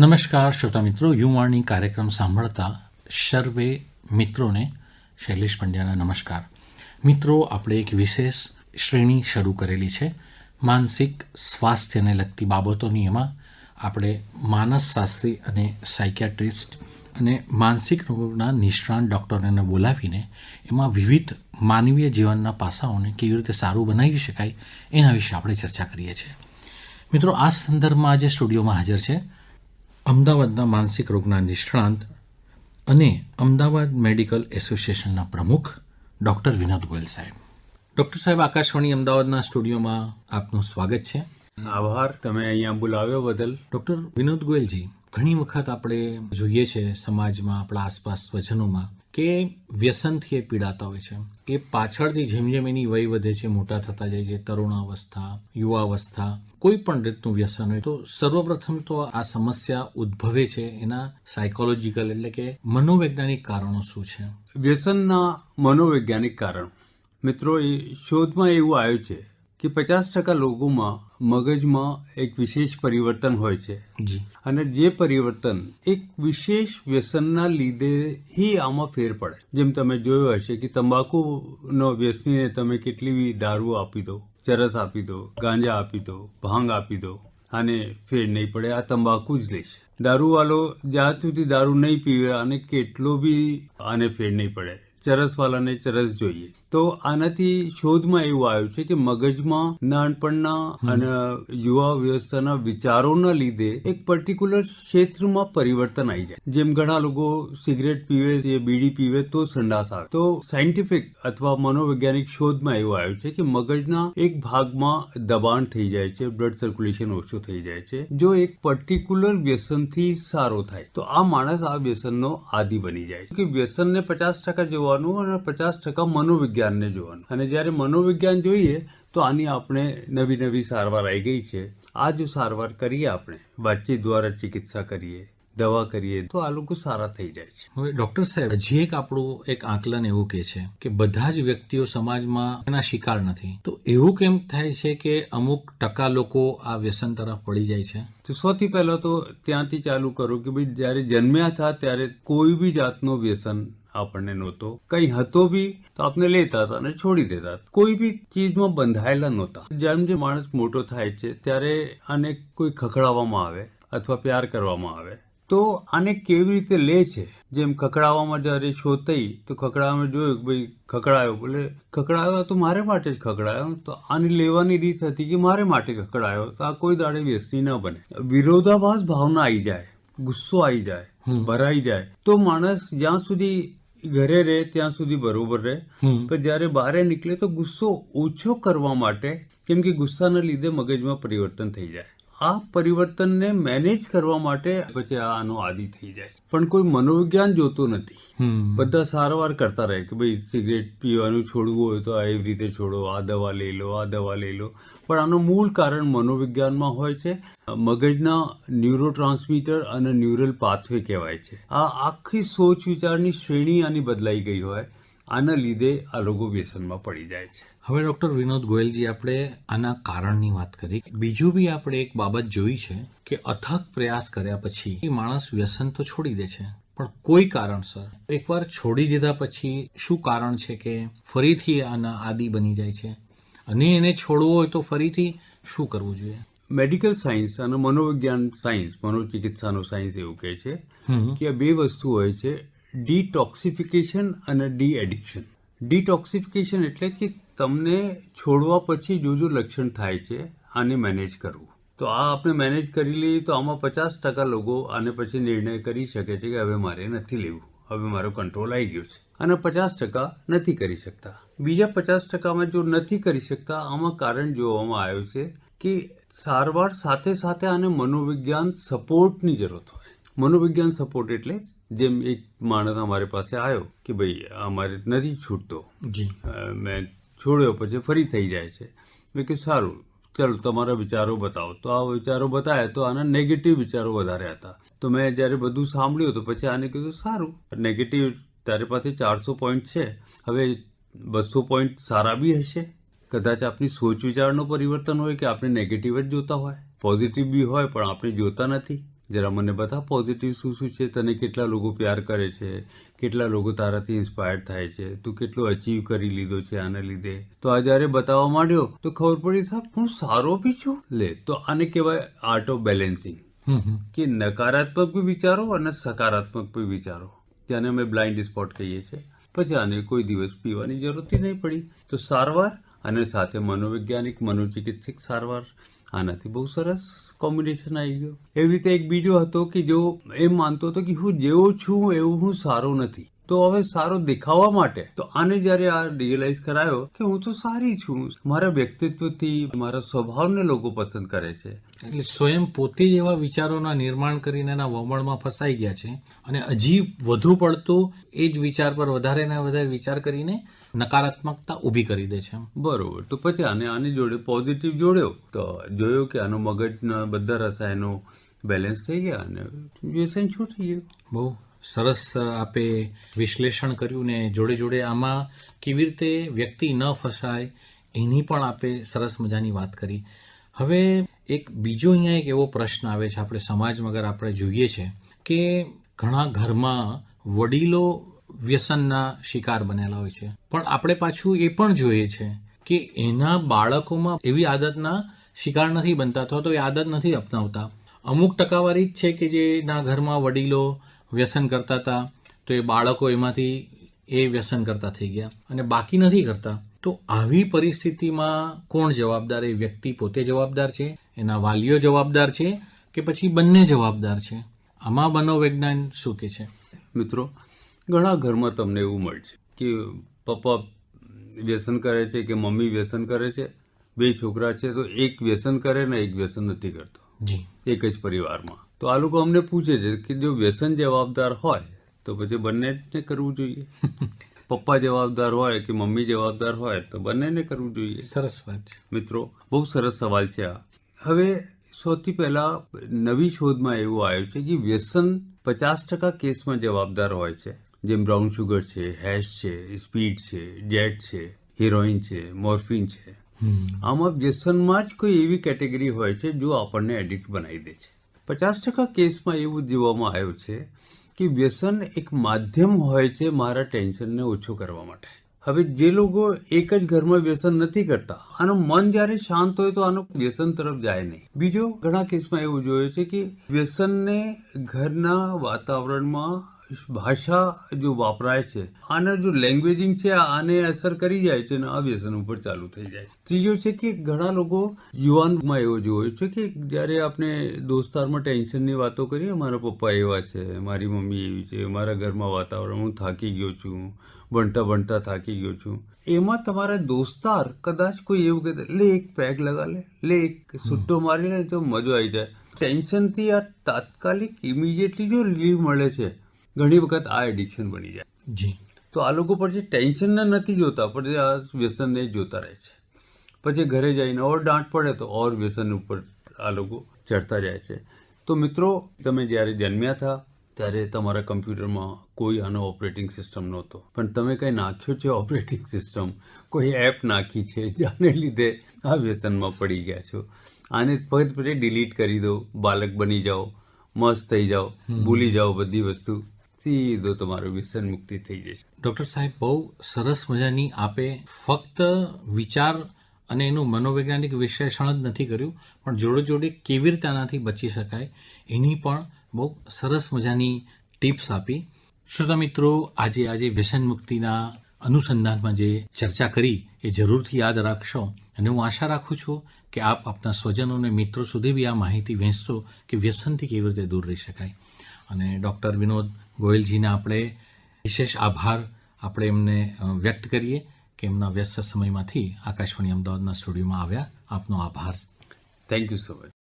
નમસ્કાર શ્રોતા મિત્રો, યુવાણી કાર્યક્રમ સાંભળતા સર્વે મિત્રોને શૈલેષ પંડ્યાના નમસ્કાર. મિત્રો, આપણે એક વિશેષ શ્રેણી શરૂ કરેલી છે માનસિક સ્વાસ્થ્યને લગતી બાબતોની. એમાં આપણે માનસશાસ્ત્રી અને સાયકિયાટ્રિસ્ટ અને માનસિક રોગના નિષ્ણાત ડૉક્ટરોને બોલાવીને એમાં વિવિધ માનવીય જીવનના પાસાઓને કેવી રીતે સારું બનાવી શકાય એના વિશે આપણે ચર્ચા કરીએ છીએ. મિત્રો, આ સંદર્ભમાં આજે સ્ટુડિયોમાં હાજર છે અમદાવાદના માનસિક રોગના નિષ્ણાંત અને અમદાવાદ મેડિકલ એસોસિએશનના પ્રમુખ ડૉક્ટર વિનોદ ગોયલ સાહેબ. ડૉક્ટર સાહેબ, આકાશવાણી અમદાવાદના સ્ટુડિયોમાં આપનું સ્વાગત છે. આભાર, તમે અહીંયા બોલાવ્યો બદલ. ડૉક્ટર વિનોદ ગોયલજી, ઘણી વખત આપણે જોઈએ છે સમાજમાં, આપણા આસપાસ સ્વજનોમાં કે વ્યસનથી એ પીડાતા હોય છે. એ પાછળથી જેમ જેમ એની વય વધે છે, મોટા થતા જાય છે, તરુણાવસ્થા, યુવાવસ્થા, કોઈ પણ રીતનું વ્યસન હોય તો સર્વપ્રથમ તો આ સમસ્યા ઉદ્ભવે છે એના સાયકોલોજીકલ એટલે કે મનોવૈજ્ઞાનિક કારણો શું છે? વ્યસનના મનોવૈજ્ઞાનિક કારણ, મિત્રો, એ શોધમાં એવું આવ્યું છે કે 50% લોકોમાં મગજમાં એક વિશેષ પરિવર્તન હોય છે. જી. અને જે પરિવર્તન એક વિશેષ વ્યસનના લીધે ही આમાં ફેર પડે. જેમ તમે જોયું હશે કે તંબાકુનો વ્યસનીને તમે કેટલી બી દારૂ આપી દો, ચરસ આપી દો, ગાંજા આપી દો, ભાંગ આપી દો, આને ફેર નહીં પડે, આ તંબાકુ જ લેશે. દારૂવાલો જ્યાં સુધી દારૂ નહીં પીવે અને કેટલો બી આને ફેર નહીં પડે. ચરસવાલાને ચરસ જોઈએ. તો આનાથી શોધમાં એવું આવ્યું છે કે મગજમાં નાનપણના અને યુવા વ્યવસ્થાના વિચારોના લીધે એક પર્ટિક્યુલર ક્ષેત્રમાં પરિવર્તન આવી જાય. જેમ ઘણા લોકો સિગરેટ પીવે છે, બીડી પીવે તો સંડાસ આવે. તો સાયન્ટિફિક અથવા મનોવૈજ્ઞાનિક શોધમાં એવું આવ્યું છે કે મગજના એક ભાગમાં દબાણ થઈ જાય છે, બ્લડ સર્ક્યુલેશન ઓછું થઈ જાય છે. જો એક પર્ટિક્યુલર વ્યસનથી સારો થાય તો આ માણસ આ વ્યસનનો આદિ બની જાય છે. કે વ્યસનને 50% જોવાનું અને 50% મનોવિજ્ઞાનને જોવાનું. અને જ્યારે મનોવિજ્ઞાન જોઈએ તો આની આપણે નવી નવી સારવાર આવી ગઈ છે. આ જો સારવાર કરીએ, આપણે વાતચીત દ્વારા ચિકિત્સા કરીએ, દવા કરીએ તો આ લોકો સારા થઈ જાય છે. હવે ડૉક્ટર સાહેબ, હજી એક આપણું એક આકલન એવું કહે છે કે બધા જ વ્યક્તિઓ સમાજમાં એના શિકાર નથી. તો એવું કેમ થાય છે કે અમુક ટકા લોકો આ વ્યસન તરફ વળી જાય છે? તો સૌથી પહેલા તો ત્યાંથી ચાલુ કરો કે ભાઈ જ્યારે જન્મ્યા હતા ત્યારે કોઈ બી જાતનો વ્યસન આપણને નહોતો. કંઈ હતો બી તો આપણે લેતા હતા અને છોડી દેતા. કોઈ બી ચીજમાં બંધાયેલા નહોતા. જેમ જેમ માણસ મોટો થાય છે ત્યારે આને કોઈ ખખડાવવામાં આવે અથવા પ્યાર કરવામાં આવે તો આને કેવી રીતે લે છે. જેમ ખખડાવવામાં જ્યારે શોધ થઈ તો ખખડાવવામાં જોયું કે ભાઈ ખખડાયો, બોલે ખખડાયો તો મારે માટે જ ખખડાયો. તો આની લેવાની રીત હતી કે મારે માટે ખખડાયો. તો આ કોઈ દાડે વ્યસની ન બને. વિરોધાભાસ ભાવના આવી જાય, ગુસ્સો આવી જાય, ભરાઈ જાય તો માણસ જ્યાં સુધી ઘરે રહે ત્યાં સુધી બરોબર રહે, પણ જ્યારે બહાર નીકળે તો ગુસ્સો ઓછો કરવા માટે, કેમ કે ગુસ્સાના લીધે મગજમાં પરિવર્તન થઈ જાય. આ પરિવર્તનને મેનેજ કરવા માટે પછી આનો આદિ થઈ જાય. પણ કોઈ મનોવિજ્ઞાન જોતું નથી. બધા સારવાર કરતા રહે કે ભાઈ સિગરેટ પીવાનું છોડવું હોય તો એવી રીતે છોડો, આ દવા લઈ લો, આ દવા લઈ લો. પણ આનું મૂળ કારણ મનોવિજ્ઞાનમાં હોય છે. મગજના ન્યુરોટ્રાન્સમીટર અને ન્યુરલ પાથવે કહેવાય છે. આ આખી સોચ વિચારની શ્રેણી આની બદલાઈ ગઈ હોય. આના લીધે આ લોકો વ્યસનમાં પડી જાય છે. હવે ડૉક્ટર વિનોદ ગોયલજી, આપણે આના કારણની વાત કરી. બીજું બી આપણે એક બાબત જોઈ છે કે અથક પ્રયાસ કર્યા પછી માણસ વ્યસન તો છોડી દે છે, પણ કોઈ કારણસર એકવાર છોડી દીધા પછી શું કારણ છે કે ફરીથી આના આદિ બની જાય છે અને એને છોડવો હોય તો ફરીથી શું કરવું જોઈએ? મેડિકલ સાયન્સ અને મનોવિજ્ઞાન સાયન્સ, મનોચિકિત્સાનો સાયન્સ એવું કહે છે કે આ બે વસ્તુ હોય છે, ડિટોક્સિફિકેશન અને ડી એડિક્શન. ડિટોક્સિફિકેશન એટલે કે તમને છોડવા પછી જો લક્ષણ થાય છે આને મેનેજ કરવું. તો આ આપણે મેનેજ કરી લઈએ તો આમાં 50% લોકો આને પછી નિર્ણય કરી શકે છે કે હવે મારે નથી લેવું, હવે મારો કંટ્રોલ આવી ગયો છે. અને 50% નથી કરી શકતા. બીજા 50%માં જો નથી કરી શકતા, આમાં કારણ જોવામાં આવ્યું છે કે સારવાર સાથે સાથે આને મનોવિજ્ઞાન સપોર્ટની જરૂરત હોય. મનોવિજ્ઞાન સપોર્ટ એટલે જેમ એક માણસ અમારી પાસે આવ્યો કે ભાઈ અમારે નથી છૂટતો, મેં છોડ્યો પછી ફરી થઈ જાય છે. મેં કે સારું, ચલો તમારા વિચારો બતાવો. તો આ વિચારો બતાવ્યા તો આના નેગેટિવ વિચારો વધારે હતા. તો મેં જ્યારે બધું સાંભળ્યું તો પછી આને કીધું સારું, નેગેટિવ તારી પાસે 400 પોઈન્ટ છે, હવે 200 પોઈન્ટ સારા બી હશે. કદાચ આપણી સોચ વિચારનો પરિવર્તન હોય કે આપણે નેગેટિવ જ જોતા હોય, પોઝિટિવ બી હોય પણ આપણે જોતા નથી. જરા મને બતા પોઝિટિવ શું શું છે, તને કેટલા લોકો પ્યાર કરે છે, કેટલા લોકો તારાથી ઇન્સ્પાયર્ડ થાય છે, તું કેટલો અચીવ કરી લીધો છે આના લીધે. તો આ જ્યારે બતાવવા માંડ્યો તો ખબર પડી સાહેબ હું સારો બી છું. લે તો આને કહેવાય આર્ટ ઓફ બેલેન્સિંગ, કે નકારાત્મક બી વિચારો અને સકારાત્મક બી વિચારો. તેને અમે બ્લાઇન્ડ સ્પોટ કહીએ છીએ. પછી આને કોઈ દિવસ પીવાની જરૂરત નહીં પડી. તો સારવાર અને સાથે મનોવૈજ્ઞાનિક મનોચિકિત્સક સારવાર, આનાથી બહુ સરસ કોમ્બિનેશન આવી ગયો. એવી રીતે એક બીજો હતો કે જો એમ માનતો હતો કે હું જેવો છું એવું હું સારો નથી, તો હવે સારો દેખાવા માટે તો આને જ્યારે આ રિયલાઇઝ કરાયો કે હું તો સારી છું, મારા વ્યક્તિત્વથી મારા સ્વભાવને લોકો પસંદ કરે છે. એટલે સ્વયં પોતે જ એવા વિચારોના નિર્માણ કરીને એના વમળમાં ફસાઈ ગયા છે અને હજી વધુ પડતું એ જ વિચાર પર વધારે ને વધારે વિચાર કરીને નકારાત્મકતા ઊભી કરી દે છે. બરોબર. તો પછી આની જોડે પોઝિટિવ જોડ્યો તો જોયો કે આનો મગજના બધા રસાયણો બેલેન્સ થઈ ગયા અને વ્યસન શું થઈ ગયું. બહુ સરસ આપે વિશ્લેષણ કર્યું ને જોડે જોડે આમાં કેવી રીતે વ્યક્તિ ન ફસાય એની પણ આપે સરસ મજાની વાત કરી. હવે એક બીજો અહીંયા એક એવો પ્રશ્ન આવે છે આપણે સમાજમાં અગર આપણે જોઈએ છે કે ઘણા ઘરમાં વડીલો વ્યસનના શિકાર બનેલા હોય છે, પણ આપણે પાછું એ પણ જોઈએ છે કે એના બાળકોમાં એવી આદતના શિકાર નથી બનતા અથવા તો એ આદત નથી અપનાવતા. અમુક ટકાવારી જ છે કે જેના ઘરમાં વડીલો વ્યસન કરતા હતા તો એ બાળકો એમાંથી એ વ્યસન કરતા થઈ ગયા અને બાકી નથી કરતા. તો આવી પરિસ્થિતિમાં કોણ જવાબદાર? એ વ્યક્તિ પોતે જવાબદાર છે, એના વાલીઓ જવાબદાર છે કે પછી બંને જવાબદાર છે? આમાં મનોવૈજ્ઞાન શું કે છે? મિત્રો, ઘણા ઘરમાં તમને એવું મળશે કે પપ્પા વ્યસન કરે છે કે મમ્મી વ્યસન કરે છે, બે છોકરા છે તો એક વ્યસન કરે ને એક વ્યસન નથી કરતો, જી, એક જ પરિવારમાં. તો આ લોકો અમને પૂછે છે કે જો વ્યસન જવાબદાર હોય તો પછી બંનેને કરવું જોઈએ. પપ્પા જવાબદાર હોય કે મમ્મી જવાબદાર હોય તો બંનેને કરવું જોઈએ. સરસ વાત છે. મિત્રો, બહુ સરસ સવાલ છે આ. હવે સૌથી પહેલા નવી શોધમાં એવું આવ્યું છે કે વ્યસન 50% કેસમાં જવાબદાર હોય છે, જેમ બ્રાઉન શુગર છે, હેશ છે, સ્પીડ છે, જેટ છે, હિરોઈન છે, મોર્ફિન છે. આમાં વ્યસનમાં જ કોઈ એવી કેટેગરી હોય છે જો આપણને એડિક્ટ બનાવી દે છે. 50% કેસમાં એવું જોવામાં આવ્યું છે કે વ્યસન એક માધ્યમ હોય છે મારા ટેન્શનને ઓછું કરવા માટે. હવે જે લોકો એક જ ઘરમાં વ્યસન નથી કરતા, આનું મન જ્યારે શાંત હોય તો આનું વ્યસન તરફ જાય નહીં. બીજો ઘણા કેસમાં એવું જોયું છે કે વ્યસનને ઘરના વાતાવરણમાં ભાષા જો વાપરાય છે, આને જો લેંગ્વેજિંગ છે આને અસર કરી જાય છે ને આ વ્યસન ઉપર ચાલુ થઈ જાય છે. ત્રીજો છે કે ઘણા લોકો યુવાનમાં એવો જોયું છે કે જ્યારે આપણે દોસ્તારમાં ટેન્શનની વાતો કરીએ, મારા પપ્પા એવા છે, મારી મમ્મી એવી છે, મારા ઘરમાં વાતાવરણ, હું થાકી ગયો છું, ભણતા ભણતા થાકી ગયો છું, એમાં તમારા દોસ્તાર કદાચ કોઈ એવું કહે લે એક પેગ લગા લે એક સુટ્ટો મારી લે તો મજો આવી જાય. ટેન્શનથી આ તાત્કાલિક ઇમિડિયેટલી જો રિલીફ મળે છે, ઘણી વખત આ એડિક્શન બની જાય. જી. તો આ લોકો પછી ટેન્શનને નથી જોતા, પછી આ વ્યસનને જોતા રહે છે. પછી ઘરે જઈને ઓર દાંટ પડે તો ઓર વ્યસન ઉપર આ લોકો ચડતા જાય છે. તો મિત્રો, તમે જ્યારે જન્મ્યા હતા ત્યારે તમારા કમ્પ્યુટરમાં કોઈ આનો ઓપરેટિંગ સિસ્ટમ નહોતો, પણ તમે કંઈ નાખ્યો છે ઓપરેટિંગ સિસ્ટમ, કોઈ એપ નાખી છે જેને લીધે આ વ્યસનમાં પડી ગયા છો. આને ફક્ત પછી ડિલીટ કરી દો, બાલક બની જાઓ, મસ્ત થઈ જાઓ, ભૂલી જાઓ બધી વસ્તુ, સીધો તમારો વ્યસન મુક્તિ થઈ જશે. ડૉક્ટર સાહેબ, બહુ સરસ મજાની આપે ફક્ત વિચાર અને એનું મનોવૈજ્ઞાનિક વિશ્લેષણ જ નથી કર્યું, પણ જોડે જોડે કેવી રીતે આનાથી બચી શકાય એની પણ બહુ સરસ મજાની ટિપ્સ આપી. શ્રોતા મિત્રો, આજે વ્યસન મુક્તિના અનુસંધાનમાં જે ચર્ચા કરી એ જરૂરથી યાદ રાખશો અને હું આશા રાખું છું કે આપ આપના સ્વજનો અને મિત્રો સુધી બી આ માહિતી વહેંચશો કે વ્યસનથી કેવી રીતે દૂર રહી શકાય. અને ડૉક્ટર વિનોદ ગોયલજીને આપણે વિશેષ આભાર આપણે એમને વ્યક્ત કરીએ કે એમના વ્યસ્ત સમયમાંથી આકાશવાણી અમદાવાદના સ્ટુડિયોમાં આવ્યા. આપનો આભાર. Thank you so much.